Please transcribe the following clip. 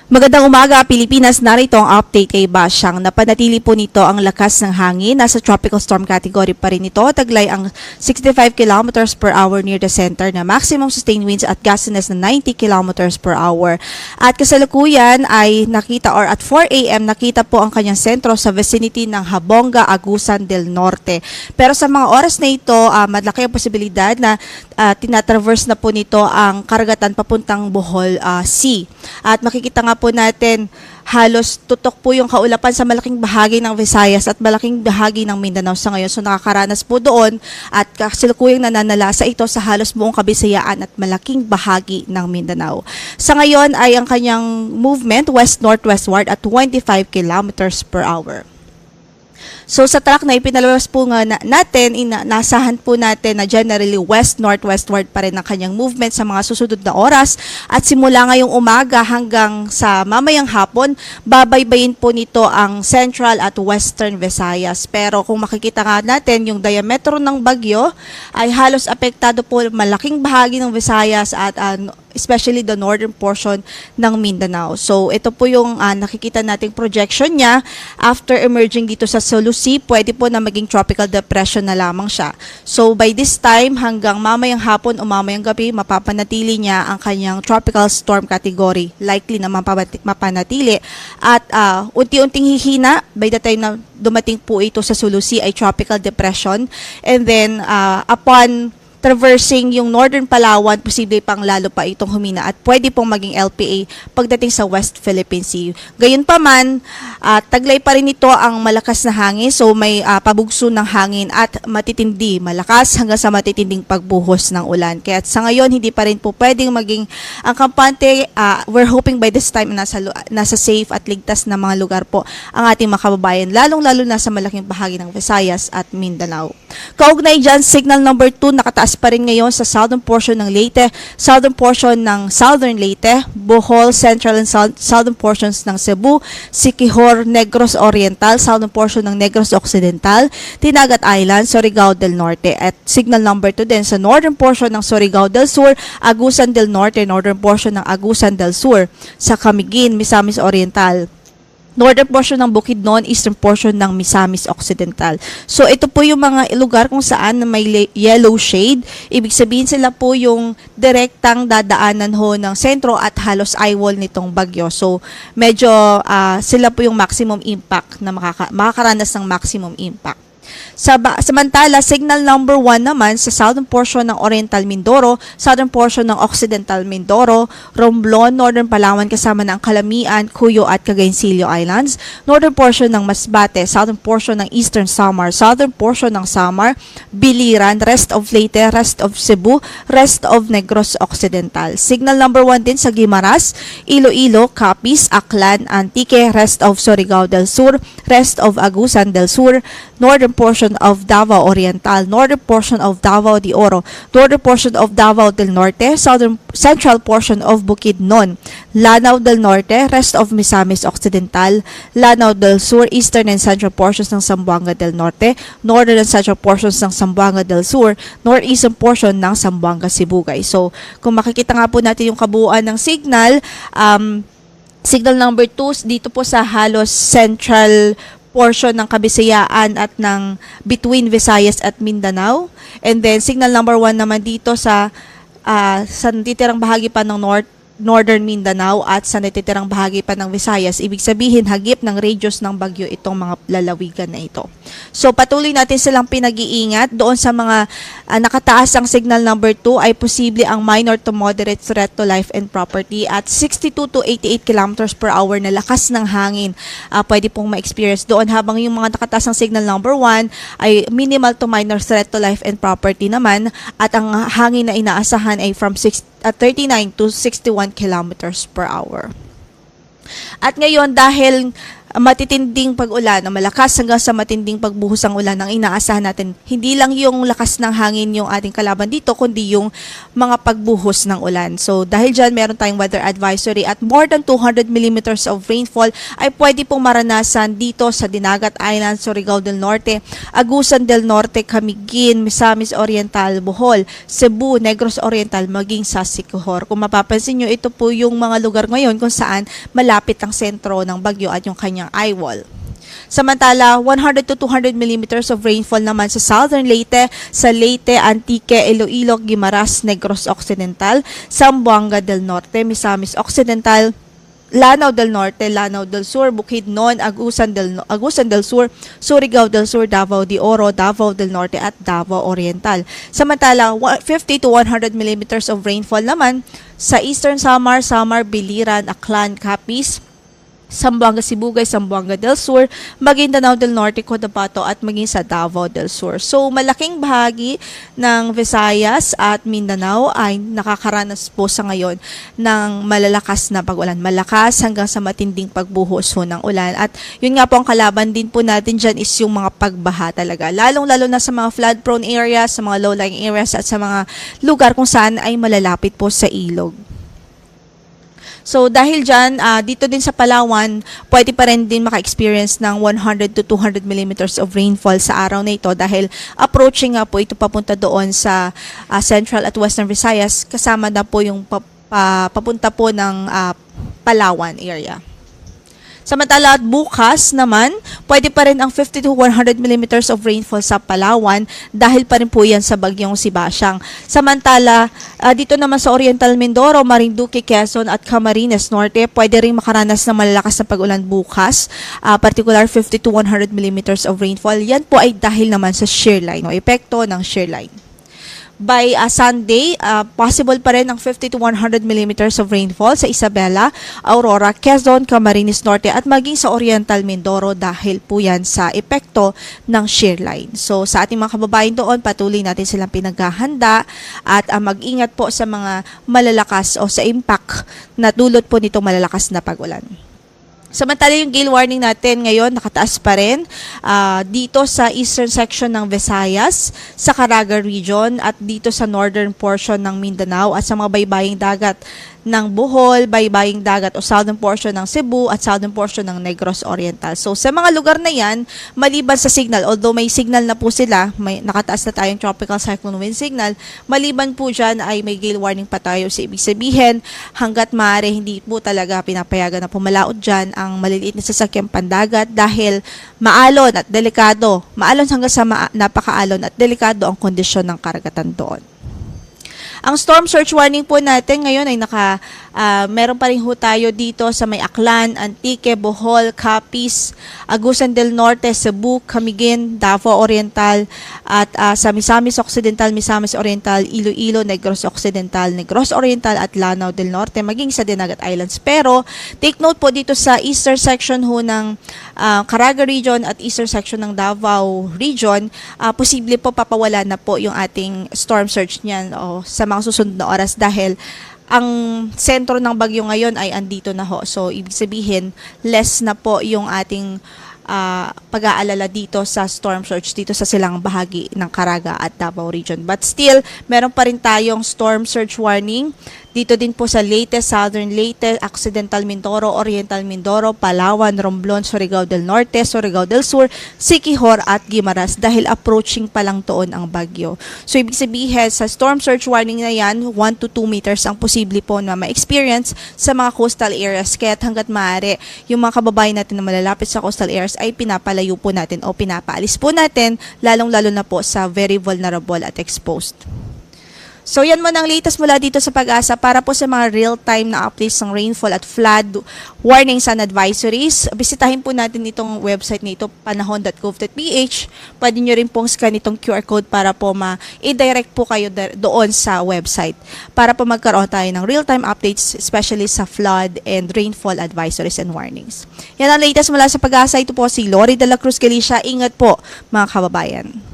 Magandang umaga, Pilipinas. Narito ang update kay Basyang. Napanatili po nito ang lakas ng hangin. Nasa tropical storm category pa rin ito. Taglay ang 65 kilometers per hour near the center na maximum sustained winds at gustiness na 90 kilometers per hour. At kasalukuyan ay nakita or at 4 a.m. nakita po ang kanyang sentro sa vicinity ng Habonga, Agusan del Norte. Pero sa mga oras na ito, malaki ang posibilidad na tinatraverse na po nito ang karagatan papuntang Bohol Sea. At makikita nga po natin halos tutok po yung kaulapan sa malaking bahagi ng Visayas at malaking bahagi ng Mindanao sa ngayon. So nakakaranas po doon at kasalukuyang nananalasa ito sa halos buong Kabisayaan at malaking bahagi ng Mindanao. Sa ngayon ay ang kanyang movement west-northwestward at 25 kilometers per hour. So sa track na ipinalabas po nga natin, nasahan po natin na generally west-northwestward pa rin ang kanyang movement sa mga susunod na oras at simula ngayong umaga hanggang sa mamayang hapon, babaybayin po nito ang central at western Visayas. Pero kung makikita nga natin, yung diametro ng bagyo ay halos apektado po malaking bahagi ng Visayas at especially the northern portion ng Mindanao. So ito po yung nakikita nating projection niya after emerging dito sa Solusi, pwede po na maging tropical depression na lamang siya. So by this time hanggang mamayang hapon o mamayang gabi, mapapanatili niya ang kanyang tropical storm category. Likely na mapanatili at unti-unting hihina by the time na dumating po ito sa Solusi ay tropical depression, and then upon traversing yung northern Palawan, posible pang lalo pa itong humina at pwede pong maging LPA pagdating sa West Philippine Sea. Gayunpaman, taglay pa rin ito ang malakas na hangin, so may pabugso ng hangin at matitindi, malakas hanggang sa matitinding pagbuhos ng ulan. Kaya sa ngayon, hindi pa rin po pwedeng maging ang kampante. We're hoping by this time nasa safe at ligtas na mga lugar po ang ating mga kababayan, lalong-lalo na sa malaking bahagi ng Visayas at Mindanao. Kaugnay dyan, signal number 2 nakataas pa rin ngayon sa southern portion ng Leyte, southern portion ng southern Leyte, Bohol, central and southern portions ng Cebu, Siquijor, Negros Oriental, southern portion ng Negros Occidental, Tinagat Island, Surigao del Norte. At signal number 2 din sa northern portion ng Surigao del Sur, Agusan del Norte, northern portion ng Agusan del Sur, sa Camiguin, Misamis Oriental, northern portion ng Bukidnon, eastern portion ng Misamis Occidental. So ito po yung mga lugar kung saan may yellow shade. Ibig sabihin sila po yung direktang dadaanan ho ng sentro at halos eyewall nitong bagyo. So medyo sila po yung maximum impact na makakaranas ng maximum impact. Samantala, signal number 1 naman sa southern portion ng Oriental Mindoro, southern portion ng Occidental Mindoro, Romblon, northern Palawan kasama ng Calamian, Cuyo at Cagayancillo Islands, northern portion ng Masbate, southern portion ng Eastern Samar, southern portion ng Samar, Biliran, rest of Leyte, rest of Cebu, rest of Negros Occidental. Signal number 1 din sa Guimaras, Iloilo, Capiz, Aklan, Antique, rest of Surigao del Sur, rest of Agusan del Sur, northern portion of Davao Oriental, northern portion of Davao de Oro, northern portion of Davao del Norte, central portion of Bukidnon, Lanao del Norte, rest of Misamis Occidental, Lanao del Sur, eastern and central portions ng Zamboanga del Norte, northern and central portions ng Zamboanga del Sur, northeastern portion ng Zamboanga Sibugay. So, kung makikita nga po natin yung kabuuan ng signal, signal number 2 dito po sa halos central portion ng Kabisayaan at ng between Visayas at Mindanao. And then signal number 1 naman dito sa natitirang bahagi pa ng northern Mindanao at sa natitirang bahagi pa ng Visayas. Ibig sabihin, hagip ng radius ng bagyo itong mga lalawigan na ito. So, patuloy natin silang pinag-iingat. Doon sa mga nakataas ang signal number 2 ay posible ang minor to moderate threat to life and property at 62 to 88 kilometers per hour na lakas ng hangin pwede pong ma-experience doon, habang yung mga nakataas ang signal number 1 ay minimal to minor threat to life and property naman at ang hangin na inaasahan ay from 39 to 61 kilometers per hour. At ngayon, dahil matitinding pag-ulan o malakas hanggang sa matinding pagbuhos ng ulan ang inaasahan natin. Hindi lang yung lakas ng hangin yung ating kalaban dito, kundi yung mga pagbuhos ng ulan. So dahil dyan, meron tayong weather advisory at more than 200 millimeters of rainfall ay pwede pong maranasan dito sa Dinagat Island, Surigao del Norte, Agusan del Norte, Camiguin, Misamis Oriental, Bohol, Cebu, Negros Oriental, maging sa Siquijor. Kung mapapansin nyo, ito po yung mga lugar ngayon kung saan malapit ang sentro ng bagyo at yung kanyang eye wall. Samantala, 100 to 200 millimeters of rainfall naman sa Southern Leyte, sa Leyte, Antique, Iloilo, Guimaras, Negros Occidental, Zamboanga del Norte, Misamis Occidental, Lanao del Norte, Lanao del Sur, Bukidnon, Agusan del Sur, Surigao del Sur, Davao de Oro, Davao del Norte at Davao Oriental. Samantala, 50 to 100 millimeters of rainfall naman sa Eastern Samar, Biliran, Aklan, Capiz, Zamboanga Sibugay, Zamboanga del Sur, Maguindanao del Norte, Cotabato at maging sa Davao del Sur. So malaking bahagi ng Visayas at Mindanao ay nakakaranas po sa ngayon ng malalakas na pag-ulan. Malakas hanggang sa matinding pagbuhos ho ng ulan. At yun nga po ang kalaban din po natin dyan is yung mga pagbaha talaga. Lalong-lalo na sa mga flood-prone areas, sa mga low-lying areas at sa mga lugar kung saan ay malalapit po sa ilog. So dahil dyan, dito din sa Palawan, pwede pa rin din maka-experience ng 100 to 200 millimeters of rainfall sa araw na ito dahil approaching nga po ito papunta doon sa Central at Western Visayas, kasama na po yung papunta po ng Palawan area. Samantala at bukas naman, pwede pa rin ang 50 to 100 millimeters of rainfall sa Palawan dahil pa rin po yan sa bagyong Sibasyang. Samantala, dito naman sa Oriental Mindoro, Marinduque, Quezon at Camarines Norte, pwede rin makaranas ng malalakas na pag-ulan bukas, particular 50 to 100 millimeters of rainfall. Yan po ay dahil naman sa shear line o epekto ng shear line. By Sunday, possible pa rin ang 50 to 100 millimeters of rainfall sa Isabela, Aurora, Quezon, Camarines Norte at maging sa Oriental Mindoro dahil po yan sa epekto ng shear line. So sa ating mga kababayan doon, patuloy natin silang pinaghahanda at mag-ingat po sa mga malalakas o sa impact na dulot po nitong malalakas na pag-ulan. Samantala yung gale warning natin ngayon nakataas pa rin dito sa eastern section ng Visayas, sa Caraga region at dito sa northern portion ng Mindanao at sa mga baybaying dagat ng Bohol, baybaying dagat o southern portion ng Cebu at southern portion ng Negros Oriental. So sa mga lugar na yan, maliban sa signal, although may signal na po sila, may nakataas na tayong tropical cyclone wind signal, maliban po dyan ay may gale warning pa tayo. So ibig sabihin, hanggat maaari hindi po talaga pinapayagan na pumalaot dyan ang maliliit na sasakyang pandagat dahil maalon at delikado, maalon hanggang sa napakaalon at delikado ang kondisyon ng karagatan doon. Ang storm surge warning po natin ngayon ay meron pa rin ho tayo dito sa may Aklan, Antique, Bohol, Capiz, Agusan del Norte, Cebu, Camiguin, Davao Oriental at sa Misamis Occidental, Misamis Oriental, Iloilo, Negros Occidental, Negros Oriental at Lanao del Norte maging sa Dinagat Islands. Pero take note po dito sa eastern section ho ng Caraga region at eastern section ng Davao region, posible po papawala na po yung ating storm surge niyan o sa mga susunod na oras dahil ang sentro ng bagyo ngayon ay andito na ho. So, ibig sabihin, less na po yung ating pag-aalala dito sa storm surge dito sa silang bahagi ng Caraga at Davao region. But still, meron pa rin tayong storm surge warning dito din po sa Leyte, Southern Leyte, Occidental Mindoro, Oriental Mindoro, Palawan, Romblon, Surigao del Norte, Surigao del Sur, Siquijor at Guimaras dahil approaching pa lang doon ang bagyo. So, ibig sabihin, sa storm surge warning na yan, 1 to 2 meters ang posible po na ma-experience sa mga coastal areas. Kaya hanggat maaari, yung mga kababayan natin na malalapit sa coastal areas ay pinapalayo po natin o pinapaalis po natin, lalong-lalo na po sa very vulnerable at exposed. So yan mo ang latest mula dito sa Pag-asa para po sa mga real-time na updates ng rainfall at flood warnings and advisories. Bisitahin po natin itong website nito, panahon.gov.ph. Pwede nyo rin pong scan itong QR code para po i-direct po kayo doon sa website para po magkaroon tayo ng real-time updates, especially sa flood and rainfall advisories and warnings. Yan ang latest mula sa Pag-asa. Ito po si Lori de la Cruz Galicia. Ingat po mga kababayan.